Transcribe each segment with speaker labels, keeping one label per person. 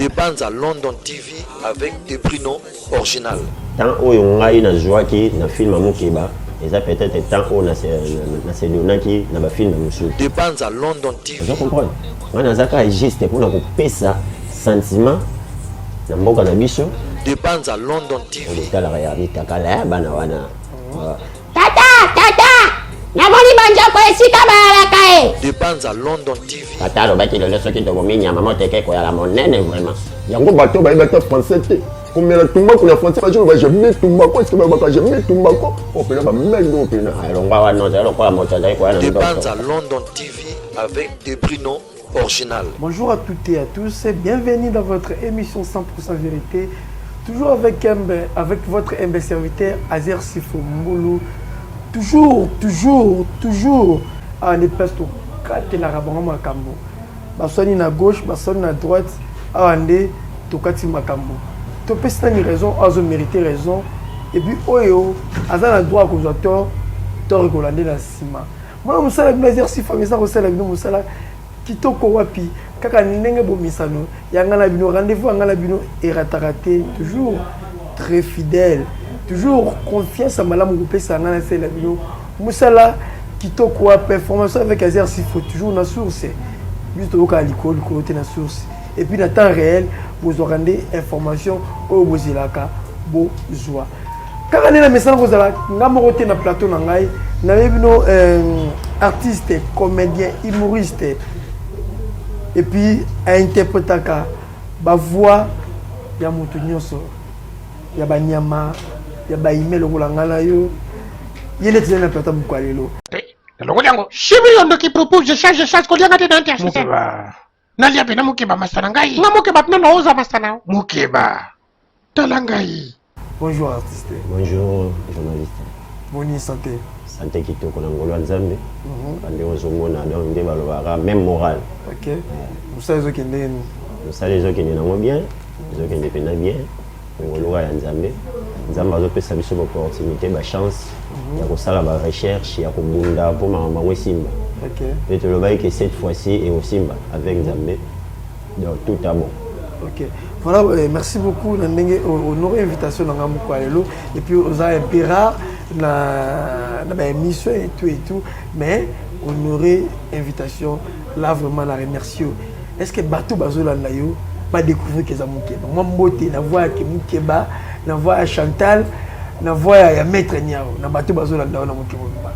Speaker 1: Dépense à London TV avec des Bruno original.
Speaker 2: Tant où on a une joie qui na film à Mokeba, et ça peut-être tant où na c'est Léona qui na film à Moussou.
Speaker 1: Dépense à London TV.
Speaker 2: Vous comprenez? On a ça juste pour nous couper ça sentiment na mboka na biso.
Speaker 1: Dépense à London TV.
Speaker 2: On est à la réalité kala bana wana.
Speaker 3: Tata, namoni banja kwa esika balaka e.
Speaker 1: Dépense à London TV.
Speaker 2: Tata lo baki le leso ki to bominya maman teke ko ya la monene vraiment.
Speaker 4: Yango bato ba ibata français te. Comme la tumba ko na français ba je jamais tumba ko est-ce que ba jamais tumba ko o pena ba mendo pena.
Speaker 2: Alors ngwa wana zalo kwa moto dai ko na.
Speaker 1: Dépense à London TV avec des Bruno original.
Speaker 5: Bonjour à toutes et à tous et bienvenue dans votre émission 100% vérité. Toujours avec votre MB serviteur Azer Sifo Mboulou. Toujours à l'espace de 4 la rabanga makambo. Basoni na gauche, basoni na droite, ande tokati makambo. To pesa ni raison, azo mériter raison et puis oyo azana droit causateur to rigolande na sima. Moi musala Azer Sifo mesa ko sala bino musala kitoko wapi kaka ndenge bomisano yanga na bino rendez-vous yanga na bino eratarate toujours très fidèle. Toujours confiance à Malam Goupé Sangana c'est la vidéo. Moussala kitoko a performance avec Azer Sifo toujours na source. Juste au cas l'école côté na source. Et puis dans temps réel vous aurez des informations au Bozilaka besoin. Quand on est la message vous allez ngamorote na plateau na ngai na bino artiste, comédien, humoriste et puis interprétaka ba voix ya mutu nyonso ya banyama ya ba email ngolangana yo yele tena plata mukwalelo
Speaker 6: longo yango shibi yondo qui propose je change ko lianga te dans tes mukeba nalia bena mukeba masana ngai nga mukeba tena naoza masana mukeba talangai.
Speaker 5: Bonjour artiste.
Speaker 2: Bonjour journaliste.
Speaker 5: Bonne santé.
Speaker 2: Santé kitoko na ngolo nzambe. Ande ozomona donc nde balobaka même moral.
Speaker 5: OK. Vous savez ce que ndeni.
Speaker 2: Vous savez ce que ndeni bien. Ce que ndepena bien. Ngolo ya nzambe. Nzamba azopesa biso opportunité ba chance ya kosala ba recherche ya kobunda pour mama wesimba.
Speaker 5: OK.
Speaker 2: Et tu le vois que cette fois-ci et au Simba avec Nzambe. Donc tout à bon.
Speaker 5: OK. Voilà, merci beaucoup Nandenge honoré invitation dans Ngamukwalelo et puis aux a un peu rare na émission et tout mais honoré invitation là vraiment la remercie. Est-ce que Batou Bazolanda yo pas découvrir que ça Mukeba. Moi mbote na voix que Mukeba, na voix à Chantal, na voix à Maître Niao, na Batou Bazolanda na Mukeba.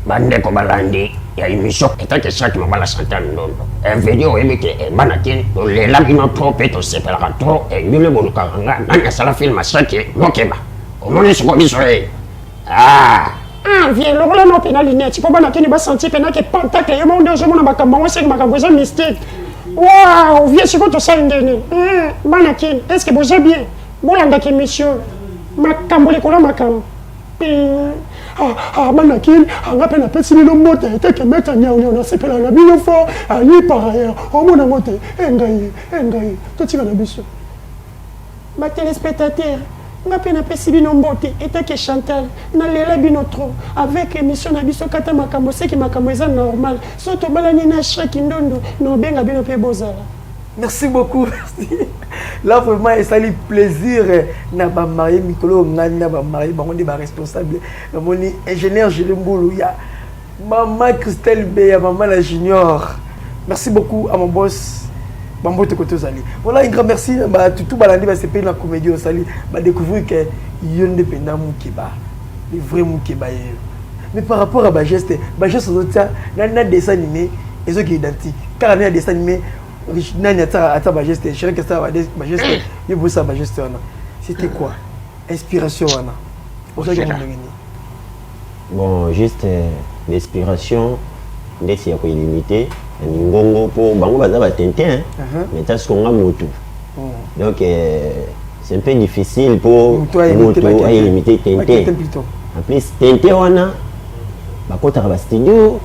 Speaker 2: Bande ko balandi ya émission eta que chaque mabala Chantal ndondo. Un vidéo emeke banaki le labino trop peto separa trop et mille bolu kanga na sala film chaque Mukeba. Omoni siko bisoe.
Speaker 6: Viens le no pénaline tu peux banaki ni ba sentir pena que pentacle yo mo ndozo mona makambo wese makambo za mystique. Waouh, viens siko to sandeni. Banaki est-ce que vous êtes bien? Bolanda ki mission. Makambo le kola makambo. Manakin, on a peine à passer le mot, et que mettre on a séparé la bille fort, à lui par ailleurs, au monde à monter, engaillé, tout ce qu'on a besoin. Ma téléspectateur, on a peine à passer le mot, et que Chantal, n'a l'air bien trop, avec émission à biso kata makambo, c'est qui makambo est normal, surtout balani na chèque indondo, non bien à bien bozala.
Speaker 5: Merci beaucoup, merci. Là vraiment ça lui plaisir na ba marié Mikolo ngani na ba marié ba on est responsable na moni ingénieur Jelembolo ya maman Christelle B ya maman la junior. Merci beaucoup à mon boss Bambote côté Zali. Voilà un grand merci ba tout balandi ba c'est na comédie au Sali ba découvrir que yonde penda Mukeba. Le vrai Mukeba. Mais par rapport à ba geste autres na dessin animé et ceux qui identiques. Car on a dessin animé c'était quoi inspiration
Speaker 2: bon juste l'inspiration c'est illimité ngongo pour bango baza Tintin mais tas qu'on a moto donc c'est un peu difficile pour moto à illimité Tintin en plus Tintin wana bakota ba studio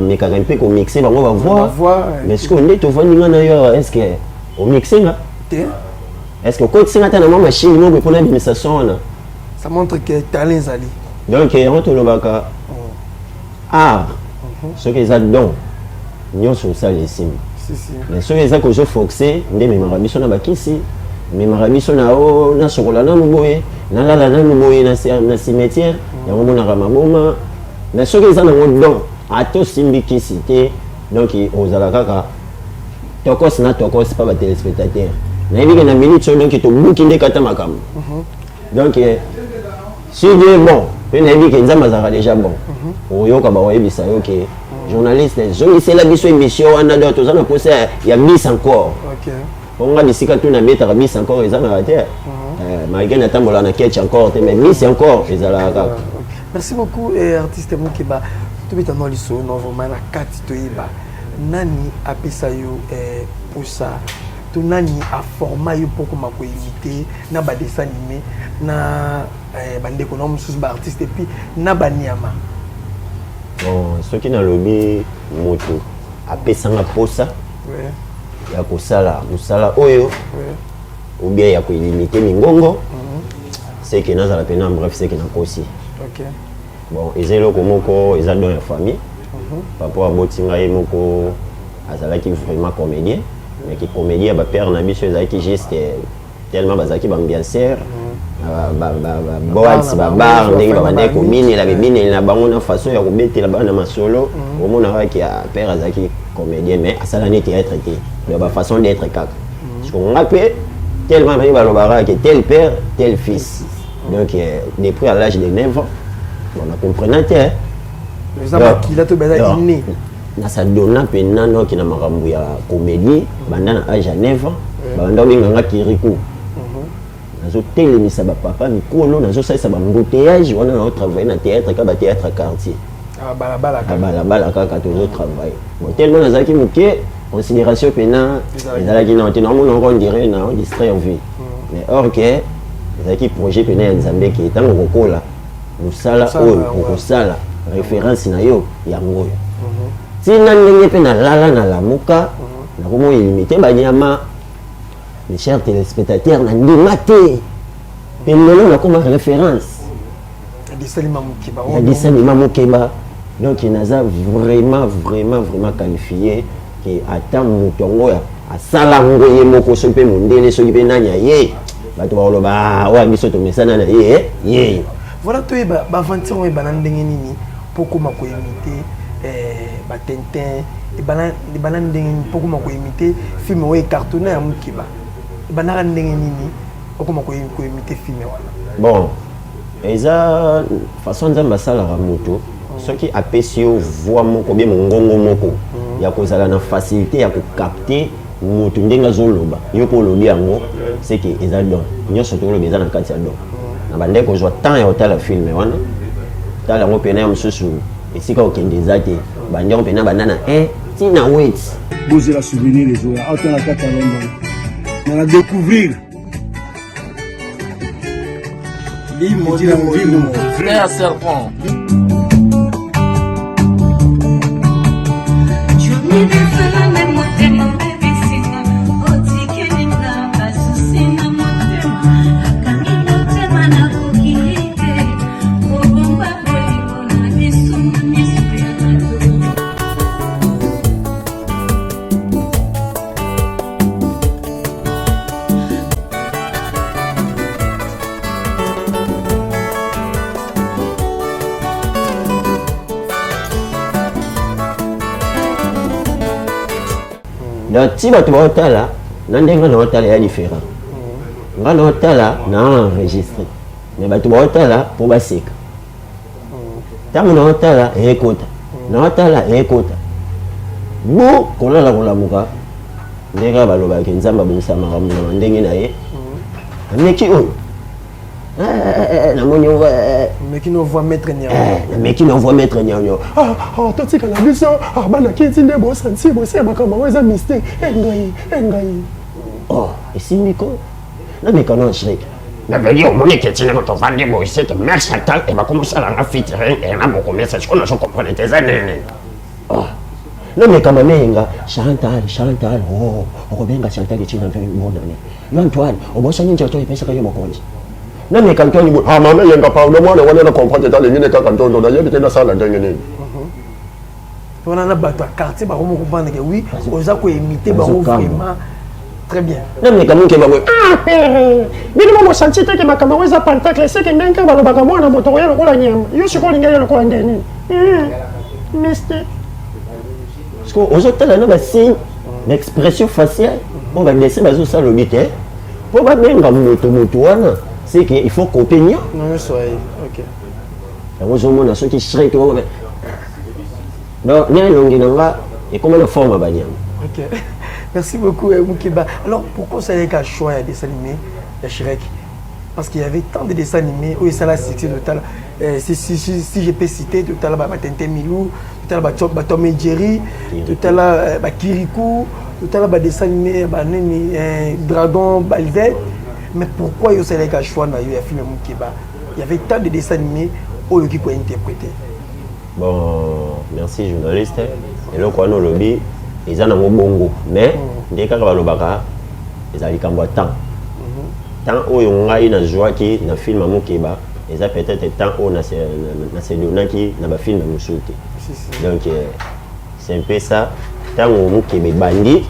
Speaker 2: mais quand même qu'on mixer on va voir mais ce qu'on est tout venir en est-ce que on mixer là est-ce que quand c'est dans ma machine on peut une messation là
Speaker 5: ça montre que talent Zali
Speaker 2: donc on te le baka ce que ça donne nous sur ça les signes mais soki eza kozofoxe nde memaka biso na bakisi memaka biso na sokola nanu boye nalala nanu boye na cimetière yango monaka maboma mais soki eza nango don ato simbi kisi te donc ozala kaka tokos na tokos pa batelespectateur nayebi ke na minute so donc tobuki nde kata makambo donc si Dieu est bon mpe nayebi ke nzambe azalaka déjà bon oyoka bakoyebisa yo ke journaliste zongisela biso émission wana do toza na posa ya miss encore onga bisika tu na betaka miss encore ezalaka te malgré natambola na catch encore te mais miss encore ezalaka kaka.
Speaker 5: Merci beaucoup artiste Mukeba tobeta no liso no vraiment na kati toyeba nani apesa yo posa to nani a format yo poko makoimité na ba dessin animé na bandeko na mususu ba artiste et puis na baniama.
Speaker 2: Bon, ce qui na lobby moto apesanga posa ya kosala musala oyo ou bien ya kolimiter mingongo c'est que nazala pena bref c'est que na kosi.
Speaker 5: OK.
Speaker 2: Bon, ezelo komoko eza dans la famille. Papa abotinga ye moko azalaki vraiment comédien mais qui comédien ba père na biso ezalaki juste tellement bazaki bambianceur boats babar ndenge babande kominela beminela bango na façon ya kobetela bana masolo omonaka ki père azalaki comédien mais asala neti être te de ba façon d'être kaka parce qu'on rappelle tellement bayi balobaka que tel père tel fils donc depuis à l'âge de 9 ans on a comprenant te
Speaker 5: il a tout beza inné
Speaker 2: na sa donna pena no ki na makambo ya comédie banda na âge à 9 ans banda nganga kiriku nazo telemisa ba papa mikolo nazo salisa ba embouteillage wana na travailler na théâtre ka ba théâtre quartier bala kaka tozo travailler bon tellement nazaki muke considération pena ezalaki na te normalement on dirait na distrait en vie mais or que ezalaki projet pena ya Nzambe ki tango kokola musala oyo okosala référence na yo yango oyo tina ndenge pe na lala na lamuka na komo illimité banyama mes chers téléspectateurs na ndima te pe lelo na koma référence Disalima Mukeba donc naza vraiment qualifié que attend mutongo ya asala ngoye moko so pe mondele so pe nanya ye bato ba loba wa biso to mesana na ye
Speaker 5: voilà to ba aventure e banane ndenge nini poko makoyimité ba Tintin e banane ndenge nini poko makoyimité film o e cartonné ya Mukeba e banaka ndenge nini poko makoyimité film wana
Speaker 2: bon eza façon nzamba sala ra moto ce qui apesi yo voix moko bien mongongo moko ya kozala na facilité ya ko capter moto ndenga zoloba yo ko lobi yango c'est que eza don nyonso to lobi eza na kati ya don na bande ko joa temps ya otala film wana tala ngo pena msusu esika okende zate bande ngo pena banana tina wait
Speaker 7: vous la souvenir les oya otala kati ya London na découvrir Limo frère serpent
Speaker 2: donc si bato baotala na ndenge na otala ya différent nga na otala na enregistré mais bato baotala po baseka ntango na otala ekota na otala ekota bo kolala kolamuka ndenge balobaki nzambe abongisa makambo na ndenge na ye ameki oyo namoni
Speaker 5: meki no voix maître
Speaker 2: nyao
Speaker 6: totika na biso bana kiti nde bosansi bosia makambo ngo eza mystère engai
Speaker 2: esimbi ko nameka no shrek
Speaker 8: nabeli omoni ketine moto vandi boise te mère Chantal eba komosala nga featuring na moko message kono so comprendre tes années
Speaker 2: nameka mamenga Chantal okobenga Chantal china mpe mbonane yo Antoine obosa ninja to ipesa kayo mokonzi nani kantoni bo
Speaker 4: mama yenga pa ndo mwana wana na comprendre ta lengine kaka ntondo na yebi tena sala ndenge nini
Speaker 5: On a un bateau à quartier, bah, on comprend que oui, on a quoi imiter, bah, on vraiment très bien.
Speaker 2: Non, mais comment tu vas voir?
Speaker 6: Ah, père, mais nous avons senti que ma camarade est pentacle, c'est que même quand on va voir un moteur, il y a le rôle à niam. Il y a ce qu'on a le rôle à niam. Mystique.
Speaker 2: Parce qu'aux autres, là, on a signe l'expression faciale. On va laisser les autres le but. Pour pas même dans le moto, c'est qu'il faut copier.
Speaker 5: Non, mais soyez, ok.
Speaker 2: Heureusement, on a ceux qui seraient. Donc, il y a un et comment la forme à Banyam.
Speaker 5: Ok. Merci beaucoup, Moukeba. Alors, pourquoi ça a été un choix de dessin animé de Shrek? Parce qu'il y avait tant de dessins animés où il s'est là, si je peux citer, tout à l'heure, Tintin Milou, tout à l'heure, Tom et Jerry, tout à l'heure, Kirikou, tout à l'heure, dessin animé, Dragon, Balvet. Mais pourquoi il y a un choix de film Moukeba? Il y avait tant de dessins animés où il peut interpréter.
Speaker 2: Bon, merci journaliste. Et là, quand on a lobby, ils ont un bongo. Mais, dès qu'on a le baga, ils ont un temps. Tant où on a une joie qui est dans le film Moukeba, ils ont peut-être tant où on a un film Moussouti. Donc, c'est un peu ça. Tant où Moukeba est bandit,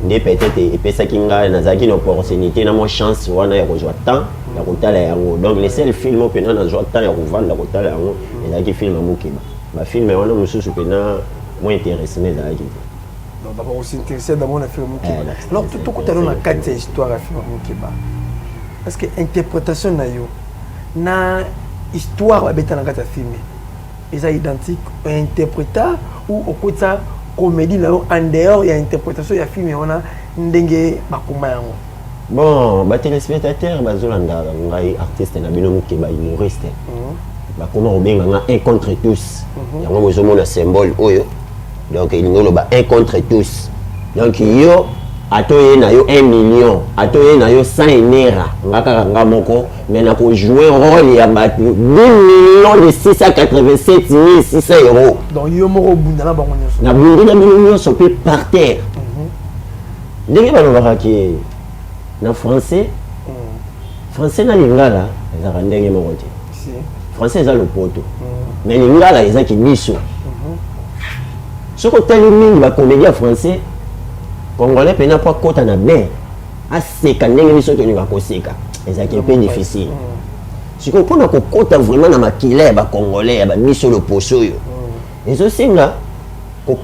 Speaker 2: peut-être ça qui a une opportunité, une chance, on a joué tant. Donc, les seuls films où on a joué tant, ils ont film Moukeba. Le film est moins intéressant.
Speaker 5: Donc, d'abord, aussi intéressé dans le film Moukeba. Alors, tout le temps, on a 4 histoires à film Moukeba. Parce que l'interprétation na histoire est dans le film. Ils sont identiques à interpréteur ou au côté comédie en dehors il y a interprétation il y a film on a ndenge bakuma yango.
Speaker 2: Bon, les téléspectateurs, les artistes, les humoristes, un contre tous. Il y a un symbole. Donc, il y a un contre tous. Donc, il y a 1 million, il y a 100 naira. Mais il faut jouer un rôle, il y a 10 millions de 687 600 euros.
Speaker 5: Donc, il y a un bunda
Speaker 2: par terre. Dès que vous en français, français na lingala, ils ont rendu monté. Français ils ont le poteau. Mais lingala ils ont qui miso. Ce que tu as mis la comédie français, congolais pena pas côté na bien. À seka ndenge miso to ni ba koseka. Ils ont qui peu difficile. Ce que pour na côté vraiment na makile ba congolais ba miso le poso yo. Ils aussi là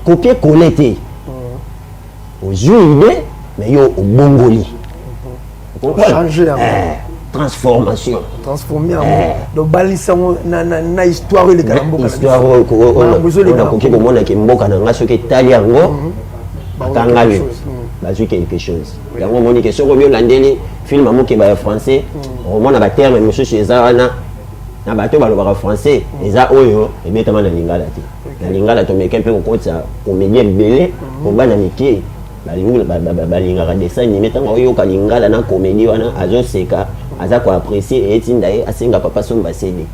Speaker 2: copier coller té. Aux idée mais yo au bongoli.
Speaker 5: Changer
Speaker 2: transformation.
Speaker 5: Transformer donc balisa na histoire le kalambo
Speaker 2: histoire on a coquille comme on a qui mboka na ngaso ke tali yango bakangalo bazui quelque chose yango moni que soko bio landeli film amoke ba français on mona ba terme monsieur chez na bato ba français eza oyo ebetama na lingala ti na lingala to meke pe ko kotsa comédien belé ko bana miki balingaka dessin animé ntango oyoka lingala na comédie wana azoseka aza koapprécier etinda ye asenga papa somba sede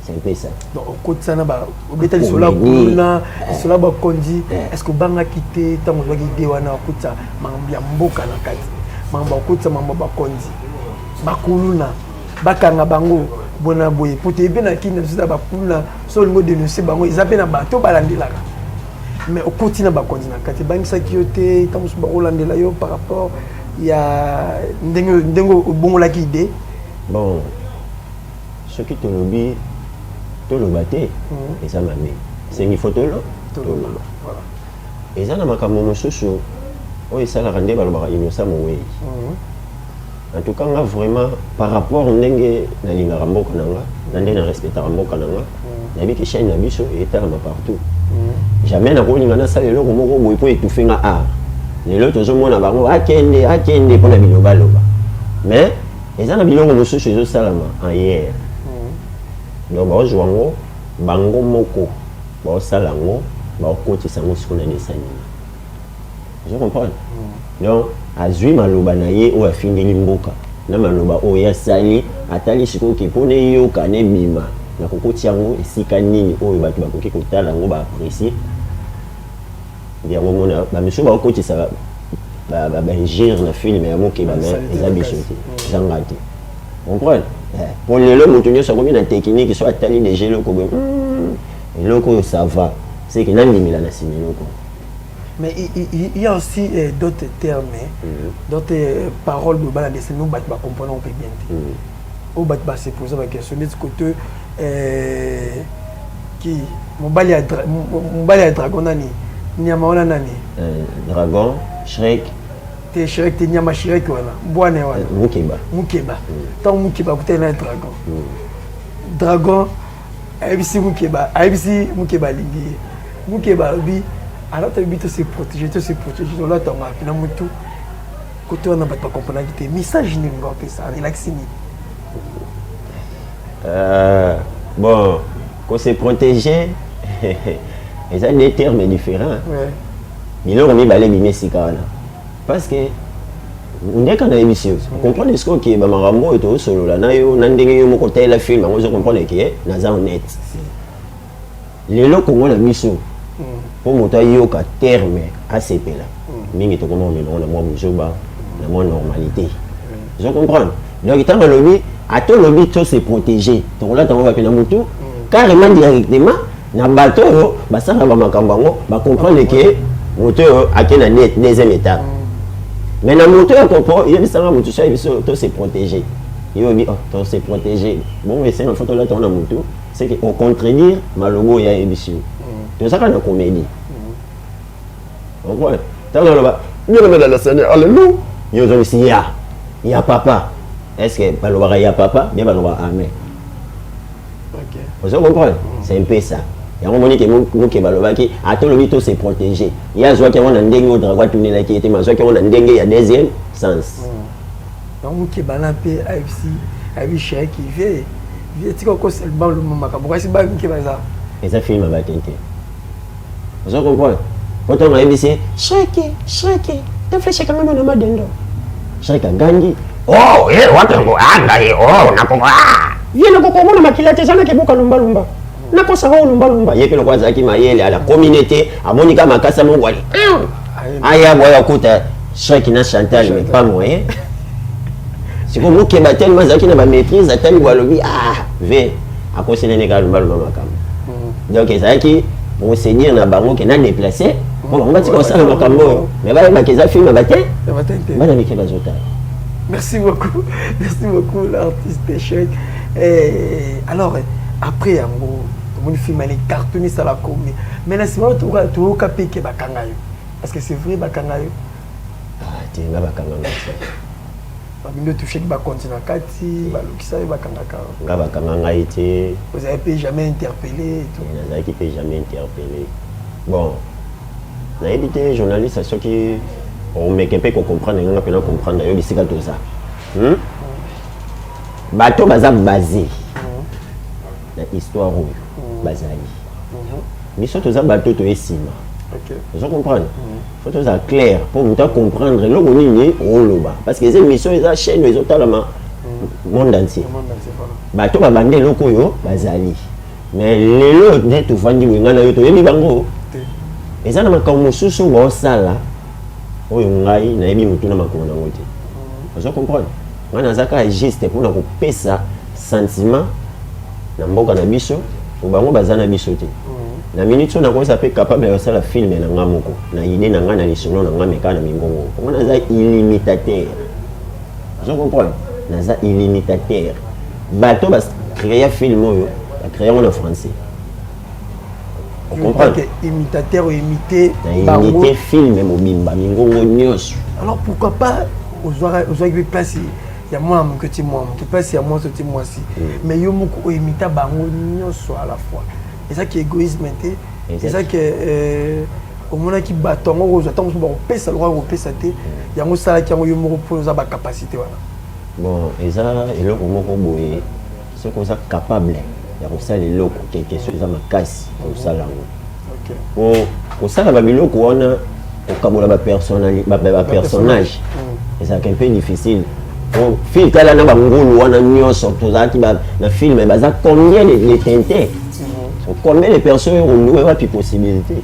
Speaker 2: c'est un peu ça.
Speaker 5: Donc côté ça na ba obeta lisola kuna lisola ba kondi est-ce que banga kité ntango ba idée wana okuta mambia mboka na kati mamba okuta mamba ba kondi bakuluna bakanga bango bona boye pote ebe na kina biso ba kuluna so lingo dénoncer bango izape na bato balandelaka. Mais au quotidien, on continue à faire des choses par rapport à bon la idée.
Speaker 2: Bon, ce qui te lobby, te le batté, et ça m'a mis. C'est une photo là. Et ça, on a quand même social. Oui, ça l'a rendu ça en tout cas, vraiment, par rapport à la ligne Rambo Kananga, dans respect à Rambo Kananga, la vie qui chaîne la vie est partout. Jamais na kolinga na sala eloko moko boye po étouffer nga art lelo tozomona bango akende pona biloba loba mais eza na biloko mosusu ezosalama en hier donc bazwa ngo bango moko bazosala ngo bakotisa ngo siko na dessin animé je comprends donc azwi maloba na ye oyo afingeli mboka na maloba oyo asali atali sikoki mpona eyoka ne bima na kokotia yango esika nini oyo bato bakoki kotala yango baapprécie yango mona bamisu bakokotisa baingénieur na film ya mokeba me eza biso te ezanga te comprendre po lelo moto nyonso akomi na technique so atali déjà eloko boye eloko oyo ça va c'est que nandimila na similoko.
Speaker 5: Mais il y a aussi d'autres termes, d'autres paroles de balade, c'est nous comprendre on peut bien. Au bat se poser la question de ce côté qui mon bali à dragon nani nyama nani
Speaker 2: dragon Shrek
Speaker 5: te Shrek te nyama Shrek wana bwana wana Mukeba tant Mukeba côté na dragon dragon abisi Mukeba lingi Mukeba bi alors tu habites se protéger là tu as na mutu côté on n'a pas comprendre que message ni ngao ça relaxini.
Speaker 2: Bon, quand c'est protégé, ils ont des termes différents. Mais là, on est balé bimé sikana. Parce que on est quand même ici. On comprend ce que Mamaramo est au solo là. Nayo nandenge yo moko tela film, on se comprend que naza honnête. Les locaux on a mis sur pour monter yo ka terme ACP là. Mingi to comment on a moi mujoba, la moi normalité. Je comprends. Donc il t'a malobé. À tout le but, c'est protégé. Donc là, tu vas appeler Namutu. Carrément directement, dans le bateau, ça va comprendre que moteur a un deuxième étape. Mais dans le moteur, il y a des gens qui c'est protégé. Il y a des gens c'est protégé. Bon, mais c'est une photo là, tu as un moteur. C'est qu'au contredire, Malogo, il y a une émission. C'est ça qu'on a comédie. Donc voilà. Tu
Speaker 4: Il y a dans la scène, alléluia.
Speaker 2: Il y a papa. Est-ce que Balobara y a papa, bien Balobara amen. Vous comprenez? C'est un peu ça. Il y a un moment que Balobara qui a tout le but c'est protégé. Il y a ceux qui ont un dengue au dragon tourné là qui était mais ceux qui ont un dengue il y a deuxième sens.
Speaker 5: Donc qui balance avec Shrek qui vient tu vois c'est le bon le moment pourquoi c'est pas qui va ça.
Speaker 2: Et ça film va tenter. Vous comprenez? Quand on a vu c'est Shrek, tu fais quand même un madendo. Shrek a gagné.
Speaker 8: Oh, watu anga nakoa.
Speaker 6: Yena kokomona makilate sana kebuka lumba. Nakosa ho lumba.
Speaker 2: Yepe lo kwanza ki mayele à la communauté amoni kama makasa Mungu ali. Aya boya kuta Shrek na Chantal mais pas moyen. C'est comme que ba tellement zaki na ba maîtrise atali walobi ve akosele ne ka lumba makam. Donc ezaki pour seigneur na bango ke na déplacer. Bon on va dire ça makambo. Mais ba keza film ba te. Ba na mike bazota.
Speaker 5: Merci beaucoup l'artiste Shrek. Alors, après, mon film est cartonné, ça l'a commis. Mais là, c'est vrai, tu as capé que Bakangayo. Est-ce que c'est vrai, Bakangayo?
Speaker 2: Tu es Bakangayo.
Speaker 5: Tu as touché que continent Kati, Balukisa et
Speaker 2: Bakangayo.
Speaker 5: Vous n'avez jamais interpellé et tout.
Speaker 2: Vous n'avez jamais interpellé. Bon, vous avez été journaliste à ceux qui. On met quelqu'un qu'on comprend, on a comprendre d'ailleurs ici tout ça. Bateau baza basé. La histoire où bazali. Mais surtout ça bateau to esima. OK. Vous comprenez? Faut que ça clair pour vous comprendre le monde au loba parce que ces missions ils chaîne ils ont tellement monde entier. Bateau ba bande loko yo bazali. Mais les lots net vandi ngana yo to yebi bango. Et ça na makambo susu bo sala. Oyo ngai na yebi mutu na makona ngote. Vous comprenez? Ngana zaka juste pour na kopesa sentiment na mboka na biso ou bango bazana biso te. Na minute on a commencé à être capable de faire le film na ngamoko na idée na ngana lisolo na ngameka na mingongo. On a ça illimitateur. Vous comprenez? Na ça illimitateur. Bateau va créer film oyo, va créer en français. Vous comprenez?
Speaker 5: Imitateur ou imiter
Speaker 2: imiter film mobimba mingongo nyos.
Speaker 5: Alors pourquoi pas aux oreilles de place il y a moi que tu moi qui passe il y a moi ce tu moi si mais yo moko imiter bango nyos à la fois. Et ça qui est égoïsme c'est ça que au moment qui bâton on attend on peut ça le roi on peut ça té il y a un ça qui a yo moko pour ça ba capacité voilà.
Speaker 2: Bon et ça et le moko boye c'est comme ça capable il y a ça les locaux quelque chose ça ma casse comme ça là. OK. Pour ça ba biloko on a au kabola ba personnage et ça c'est un peu difficile. Bon film kala na ba ngulu wana nyoso to za ki ba na film ba za combien les tintés. Combien de personnes ont loué la possibilité?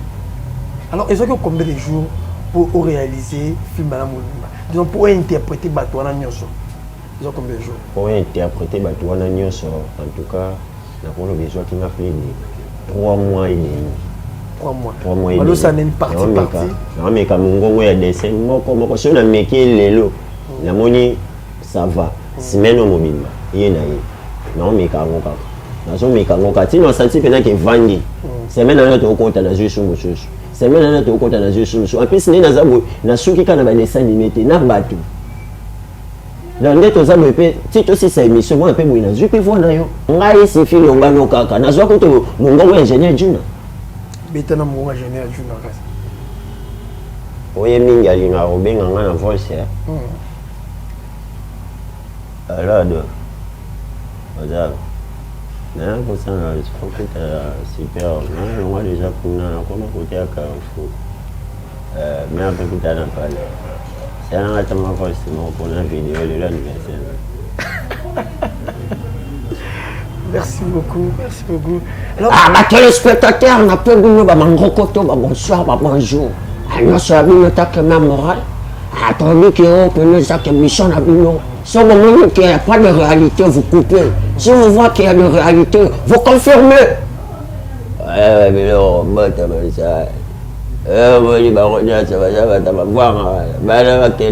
Speaker 5: Alors, est-ce que combien de jours pour réaliser film à la Moulumba? Disons, pour interpréter Batouana Nyoso. Disons combien de jours?
Speaker 2: Pour interpréter Batouana Nyoso, en tout cas, nous avons besoin qu'il m'a fait 3 mois et demi.
Speaker 5: 3 mois.
Speaker 2: 3 mois.
Speaker 5: Alors ça n'est une partie.
Speaker 2: Non, mais comme on a des scènes, moi, si on a mis les lots, la monnaie, ça va. Semaine au mobile, il y en a. Non, mais quand on a. Si on a senti peut-être qu'il vendit, semaine à l'autre, on compte à la juge. Semaine à l'autre, on compte à la juge. En plus, il y a des gens qui ont des dessins limités, n'a pas tout. Dans les autres hommes, si aussi c'est émission, moi un peu moins, je peux voir d'ailleurs. On a ici fil on va nous caca. N'a pas côté mon gars ingénieur Juna.
Speaker 5: Bêta na mon ingénieur Juna.
Speaker 2: Oui, minga linga Robin on a la voix c'est. Alors de. Voilà. Non, comme ça, je crois que c'est super. Non, moi déjà pour nous, comment côté à Carrefour. Mais un peu plus tard dans pas là. C'est un autre forcément pour la vidéo de l'anniversaire.
Speaker 5: Merci beaucoup. Alors,
Speaker 8: ma téléspectateur, on a peu de nous, bonsoir, bonjour. Alors, ça a mis le tac moral. Attendez qu'on peut nous dire que mission a mis nous. Si au moment qu'il n'y a pas de réalité, vous coupez. Si vous voyez qu'il y a de réalité, vous confirmez.
Speaker 2: Ouais, mais non, moi, t'as mal ça. Moi, je vais regarder, ça va voir. Madame, ça va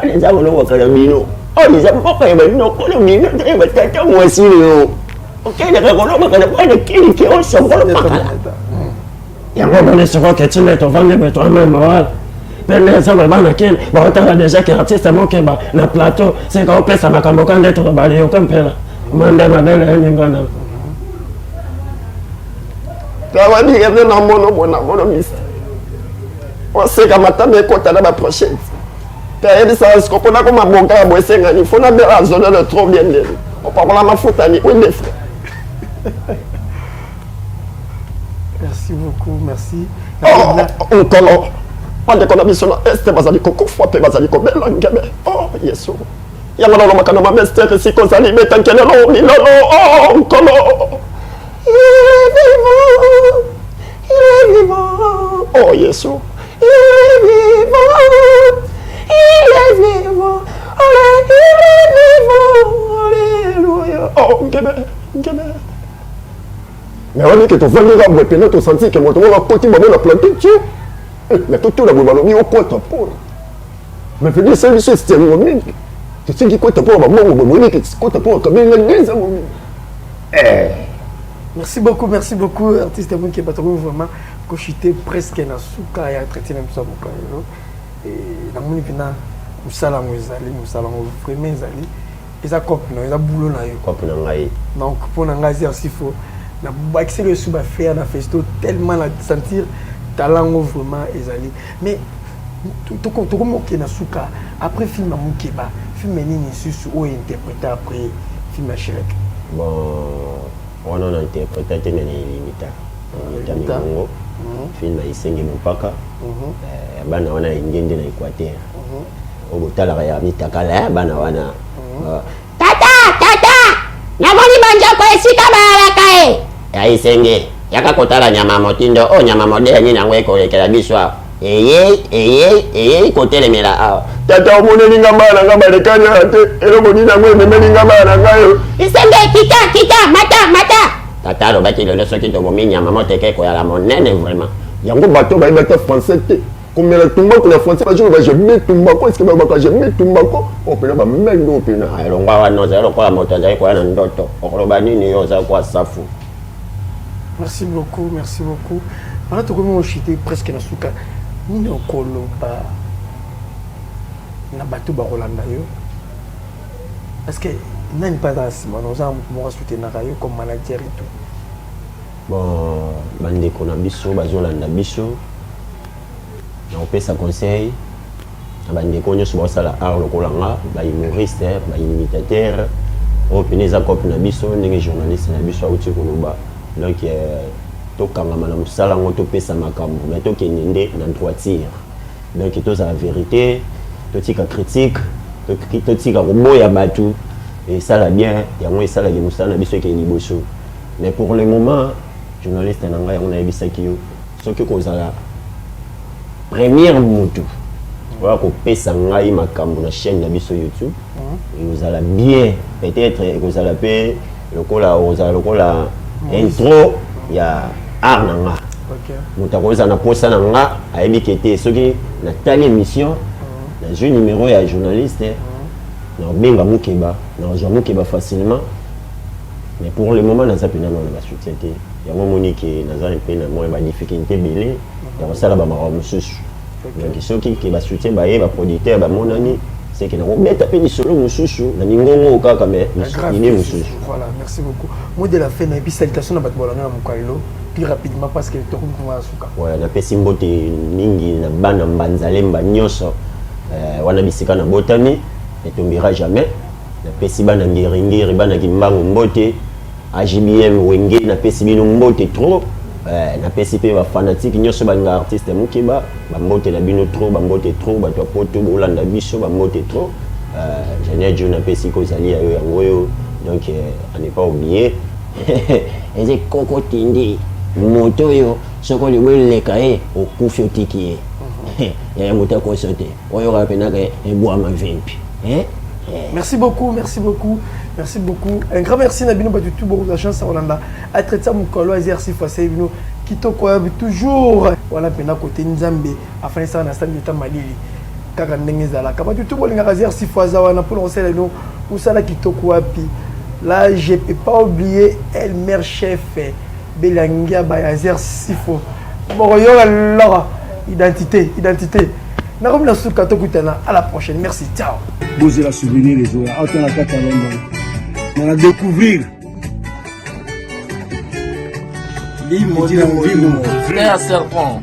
Speaker 2: les gens vont faire le mino. Oh, les gens vont faire le mino. Le mino, c'est peut-être moi aussi. Ok, les gens vont faire le qui ont son rôle.
Speaker 8: Il y a un moment où tu es venu toi-même. Les gens vont déjà qui artiste à mon keba, le plateau, c'est qu'on peut ça m'a comme quand d'être balayé au campera. Mandem ma belle Ngana.
Speaker 4: Kawa ni yevle na mono mist. On sait que matin mais quand la prochaine. Kaeli ça ce qu'on a comme bonga boesenga ni fona be la zone de trop bien de. On parle la mafuta ni oui des frères.
Speaker 5: Merci beaucoup, merci.
Speaker 4: On colon. On de qu'on a mis sur est bazali koko fois pe bazali ko bela ngebe. Oh yeso. Ya ngana no makana ma mester si ko zali metankele lo ni lo oh colon. Il est vivant. Oh Yesu. Il est vivant. Il est vivant. Il est vivant. Alléluia. Oh, Ngebe. Mais on est que tu vas venir à moi, puis tu sens que mon tour va côté, va planter Dieu. Mais tout le monde va le au compte pour. Mais puis c'est le système moment. Tu sais qui compte pour moi, qui compte pour comme une église.
Speaker 5: Merci beaucoup, artiste qui est pas trop vraiment cochité presque na souka et traité même ça beaucoup. Et dans mon vina musala vraiment zali. Ils a cop non, ils a boulot na yo.
Speaker 2: Cop na ngai.
Speaker 5: Donc pour na ngai aussi faut na accélérer sur ba faire na festo tellement la sentir talent vraiment ezali. Mais tout comme qui na souka après film Mukeba, film nini susu o interprété après film Shrek.
Speaker 2: Bon on a interprété mais limité. Tango film isengi mpaka bana wana ingende na Equateur. Obutala ya mitakala bana wana.
Speaker 3: Tata namoni banja kwa esika baraka
Speaker 8: Ya isenge yakakotala nyama motindo o nyama modele nyina ngweko yekela biswa. Kotelemela awa.
Speaker 4: Tata omone ninga bana nga balekanya ate eloko nina ngwe memeli nga bana ngayo.
Speaker 3: Isenge kita mata.
Speaker 8: Tata lo baki le soki to mominya mama teke ko ya la monene vraiment.
Speaker 4: Yango bato ba ibata français te. Comme la tumba ko la français ba jour ba je mets tumba ko est-ce que ba je mets tumba ko on peut ba mendo pena.
Speaker 2: Ayo ngwa wana zero kwa moto zai kwa na ndoto. Okoloba nini yo za kwa safu.
Speaker 5: Merci beaucoup. Alors tu comment chité presque na souka. Ni okoloba na bato ba Rolanda yo. Est-ce que n'a pas d'assima nous avons soutenir yo comme manager et tout.
Speaker 2: Bon bande ko na biso bazolanda biso. On peut ça conseil. Bande ko nyoso basala art lokolanga ba humoriste, ba imitateur, o peneza ko na biso ndenge journaliste na biso auti koloba. Donc tokanga na musala ngoto pesa makambo mais tokende na droiture. Donc tout ça la vérité, totika critique, totika roboya batu. Et ça l'a bien, il y a moins ça la musala na biso ke liboso. Mais pour le moment, journaliste nanga on a bisaki yo. Ce que kozala première moto. Voilà qu'on pesa ngai makambo na chaîne na biso YouTube. Et vous allez bien peut-être vous allez payer lokola oza lokola intro ya art na nga moto akoza na posa na nga ayebi ke te soki natali émission nazwi numéro ya journaliste nabenga mokeba nazwa mokeba facilement mais pour le moment naza mpena nano na basoutien te yango moni ke naza mpe na mwa badifficulté ebele ya kosala bamakambo mosusu donc soki ke basoutien baye baproducteur bamonani c'est que nakobeta mpe lisolo mosusu na ningongo kaka mais ine mosusu.
Speaker 5: Voilà, merci beaucoup. Mot de la fin et puis salutations à batbolanga na mokalelo plus rapidement parce que tokomi kuma suka.
Speaker 2: Voilà, napesi mbote mingi na bana mbanzalemba nyonso wana bisika na botami ne tombera jamais. Napesi bana ngiringiri bana kimbango mbote AJBM wenge napesi bino mbote trop. Napesi pe ba fanatique nyonso banga artiste mukeba bambote na bino trop bambote trop bato poto bolanda biso bambote trop. J'en Dieu napesi ko zali ayo yango yo donc à ne pas oublier eze koko tindi moto yo soko liwele kae okufi otiki ya moto ko sote oyo rapena ke eboama vimpi
Speaker 5: Merci beaucoup, merci beaucoup, merci beaucoup. Un grand merci Nabino Batutu beaucoup de chance à Olanda. À traiter ça mon colo exercice face à Nabino Kitoko toujours voilà pena côté Nzambe afin ça na stand de Malili. Kaka ndengezala. Kaba tout bon exercice face à wana pour lancer les noms ou ça la Kitoko wapi. Là je peux pas oublier El Mer Chef Belangia ba exercice fo. Bon yo alors identité. À la prochaine. Merci. Ciao.
Speaker 7: Vous la souvenir les autres. Autant la Catalogne. On va découvrir.
Speaker 1: Limo, frère serpent.